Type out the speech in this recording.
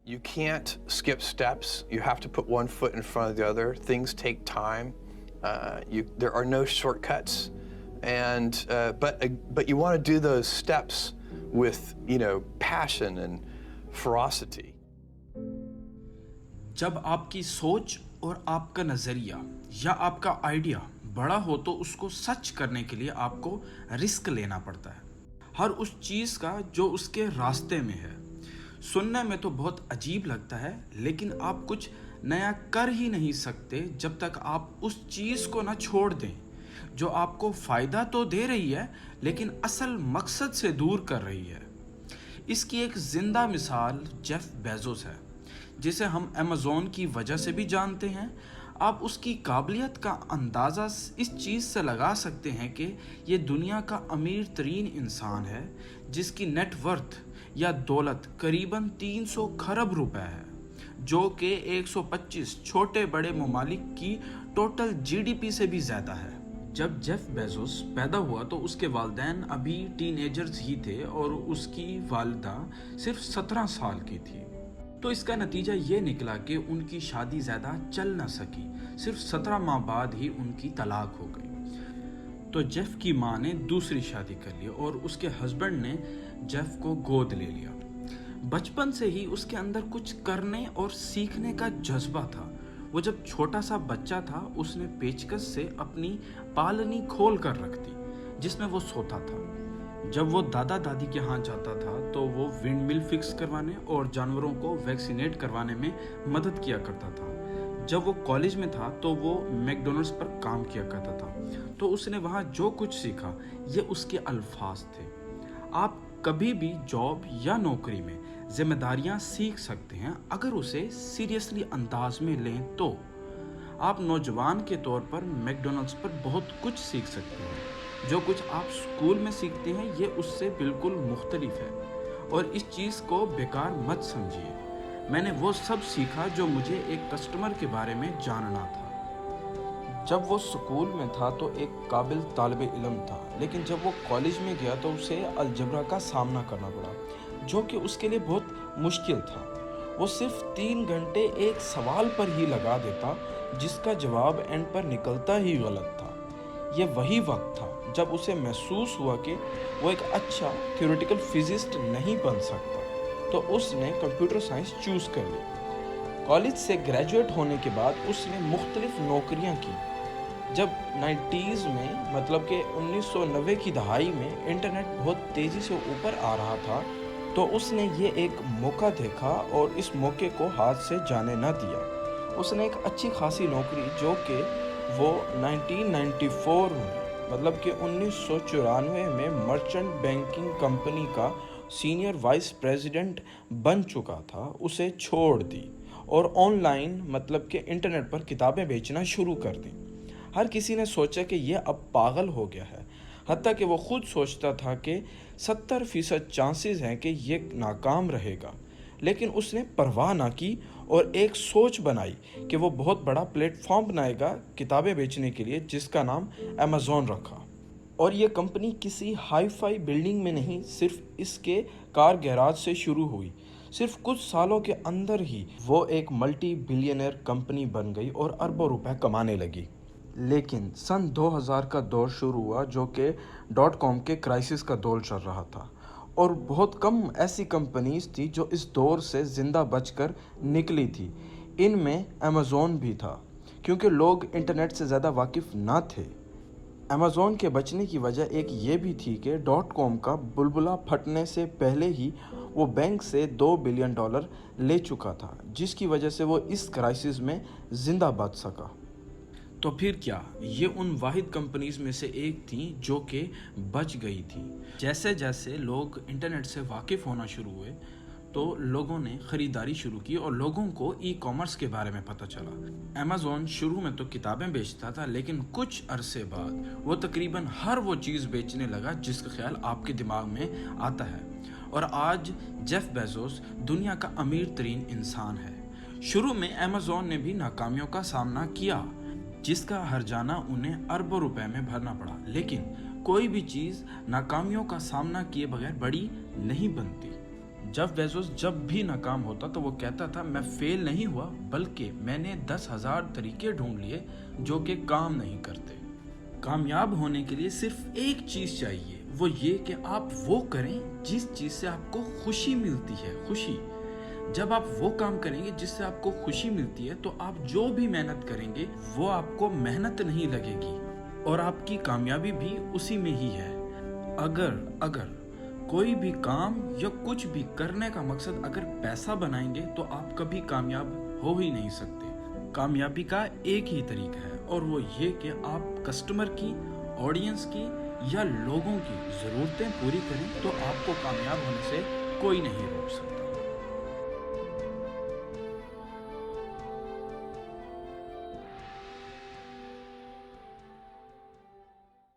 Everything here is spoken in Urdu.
You can't skip steps. You have to put one foot in front of the other. Things take time. There are no shortcuts, and but you want to do those steps with passion and ferocity. جب آپ کی سوچ اور آپ کا نظریہ یا آپ کا آئیڈیا بڑا ہو تو اس کو سچ کرنے کے لیے آپ کو رسک لینا پڑتا ہے، ہر اس چیز کا جو اس کے راستے میں ہے۔ سننے میں تو بہت عجیب لگتا ہے، لیکن آپ کچھ نیا کر ہی نہیں سکتے جب تک آپ اس چیز کو نہ چھوڑ دیں جو آپ کو فائدہ تو دے رہی ہے لیکن اصل مقصد سے دور کر رہی ہے۔ اس کی ایک زندہ مثال جیف بیزوس ہے، جسے ہم ایمیزون کی وجہ سے بھی جانتے ہیں۔ آپ اس کی قابلیت کا اندازہ اس چیز سے لگا سکتے ہیں کہ یہ دنیا کا امیر ترین انسان ہے جس کی نیٹ ورتھ یا دولت قریباً 300 کھرب روپے ہے، جو کہ 125 چھوٹے بڑے ممالک کی ٹوٹل جی ڈی پی سے بھی زیادہ ہے۔ جب جیف بیزوس پیدا ہوا تو اس کے والدین ابھی ٹین ایجرز ہی تھے اور اس کی والدہ صرف 17 سال کی تھی۔ تو اس کا نتیجہ یہ نکلا کہ ان کی شادی زیادہ چل نہ سکی، صرف 17 ماہ بعد ہی ان کی طلاق ہو گئی۔ تو جیف کی ماں نے دوسری شادی کر لی اور اس کے ہسبینڈ نے جیف کو گود لے لیا۔ بچپن سے ہی اس کے اندر کچھ کرنے اور سیکھنے کا جذبہ تھا۔ وہ جب چھوٹا سا بچہ تھا اس نے پیچکس سے اپنی پالنی کھول کر رکھ دی جس میں وہ سوتا تھا۔ جب وہ دادا دادی کے ہاں جاتا تھا تو وہ ونڈ مل فکس کروانے اور جانوروں کو ویکسینیٹ کروانے میں مدد کیا کرتا تھا۔ جب وہ کالج میں تھا تو وہ میک ڈونلڈس پر کام کیا کرتا تھا۔ تو اس نے وہاں جو کچھ سیکھا یہ اس کے الفاظ تھے۔ آپ کبھی بھی جاب یا نوکری میں ذمہ داریاں سیکھ سکتے ہیں اگر اسے سیریسلی انداز میں لیں تو۔ آپ نوجوان کے طور پر میک ڈونلڈس پر بہت کچھ سیکھ سکتے ہیں۔ جو کچھ آپ اسکول میں سیکھتے ہیں یہ اس سے بالکل مختلف ہے، اور اس چیز کو بیکار مت سمجھیے۔ میں نے وہ سب سیکھا جو مجھے ایک کسٹمر کے بارے میں جاننا تھا۔ جب وہ اسکول میں تھا تو ایک قابل طالب علم تھا، لیکن جب وہ کالج میں گیا تو اسے الجبرا کا سامنا کرنا پڑا، جو کہ اس کے لیے بہت مشکل تھا۔ وہ صرف 3 گھنٹے ایک سوال پر ہی لگا دیتا جس کا جواب اینڈ پر نکلتا ہی غلط تھا۔ یہ وہی وقت تھا جب اسے محسوس ہوا کہ وہ ایک اچھا تھیوریٹیکل فزسٹ نہیں بن سکتا، تو اس نے کمپیوٹر سائنس چوز کر لی۔ کالج سے گریجویٹ ہونے کے بعد اس نے مختلف نوکریاں کی۔ جب 90s میں مطلب کہ 1990 کی دہائی میں انٹرنیٹ بہت تیزی سے اوپر آ رہا تھا تو اس نے یہ ایک موقع دیکھا اور اس موقع کو ہاتھ سے جانے نہ دیا۔ اس نے ایک اچھی خاصی نوکری جو کہ وہ 1994 میں مطلب کہ 1994 میں مرچنٹ بینکنگ کمپنی کا سینئر وائس پریزیڈنٹ بن چکا تھا، اسے چھوڑ دی اور آن لائن مطلب کہ انٹرنیٹ پر کتابیں بیچنا شروع کر دیں۔ ہر کسی نے سوچا کہ یہ اب پاگل ہو گیا ہے، حتیٰ کہ وہ خود سوچتا تھا کہ 70% چانسز ہیں کہ یہ ناکام رہے گا، لیکن اس نے پرواہ نہ کی اور ایک سوچ بنائی کہ وہ بہت بڑا پلیٹ فارم بنائے گا کتابیں بیچنے کے لیے، جس کا نام ایمیزون رکھا۔ اور یہ کمپنی کسی ہائی فائی بلڈنگ میں نہیں، صرف اس کے کار گیراج سے شروع ہوئی۔ صرف کچھ سالوں کے اندر ہی وہ ایک ملٹی بلینئر کمپنی بن گئی اور اربوں روپے کمانے لگی۔ لیکن سن 2000 کا دور شروع ہوا جو کہ .com کے کرائسس کا دور چل رہا تھا، اور بہت کم ایسی کمپنیز تھی جو اس دور سے زندہ بچ کر نکلی تھی۔ ان میں ایمیزون بھی تھا، کیونکہ لوگ انٹرنیٹ سے زیادہ واقف نہ تھے۔ ایمیزون کے بچنے کی وجہ ایک یہ بھی تھی کہ .com کا بلبلہ پھٹنے سے پہلے ہی وہ بینک سے $2 بلین لے چکا تھا، جس کی وجہ سے وہ اس کرائسس میں زندہ بچ سکا۔ تو پھر کیا یہ ان واحد کمپنیز میں سے ایک تھیں جو کہ بچ گئی تھی؟ جیسے جیسے لوگ انٹرنیٹ سے واقف ہونا شروع ہوئے تو لوگوں نے خریداری شروع کی اور لوگوں کو ای کامرس کے بارے میں پتہ چلا۔ ایمیزون شروع میں تو کتابیں بیچتا تھا، لیکن کچھ عرصے بعد وہ تقریباً ہر وہ چیز بیچنے لگا جس کا خیال آپ کے دماغ میں آتا ہے، اور آج جیف بیزوس دنیا کا امیر ترین انسان ہے۔ شروع میں ایمیزون نے بھی ناکامیوں کا سامنا کیا، جس کا ہرجانہ انہیں اربوں روپے میں بھرنا پڑا، لیکن کوئی بھی چیز ناکامیوں کا سامنا کیے بغیر بڑی نہیں بنتی۔ جب بیزوس جب بھی ناکام ہوتا تو وہ کہتا تھا میں فیل نہیں ہوا بلکہ میں نے 10,000 طریقے ڈھونڈ لیے جو کہ کام نہیں کرتے. کامیاب ہونے کے لیے صرف ایک چیز چاہیے, وہ یہ کہ آپ وہ کریں جس چیز سے آپ کو خوشی ملتی ہے. خوشی, جب آپ وہ کام کریں گے جس سے آپ کو خوشی ملتی ہے تو آپ جو بھی محنت کریں گے وہ آپ کو محنت نہیں لگے گی اور آپ کی کامیابی بھی اسی میں ہی ہے. اگر کوئی بھی کام یا کچھ بھی کرنے کا مقصد اگر پیسہ بنائیں گے تو آپ کبھی کامیاب ہو ہی نہیں سکتے. کامیابی کا ایک ہی طریقہ ہے اور وہ یہ کہ آپ کسٹمر کی, آڈینس کی یا لوگوں کی ضرورتیں پوری کریں تو آپ کو کامیاب ہونے سے کوئی نہیں روک سکتا.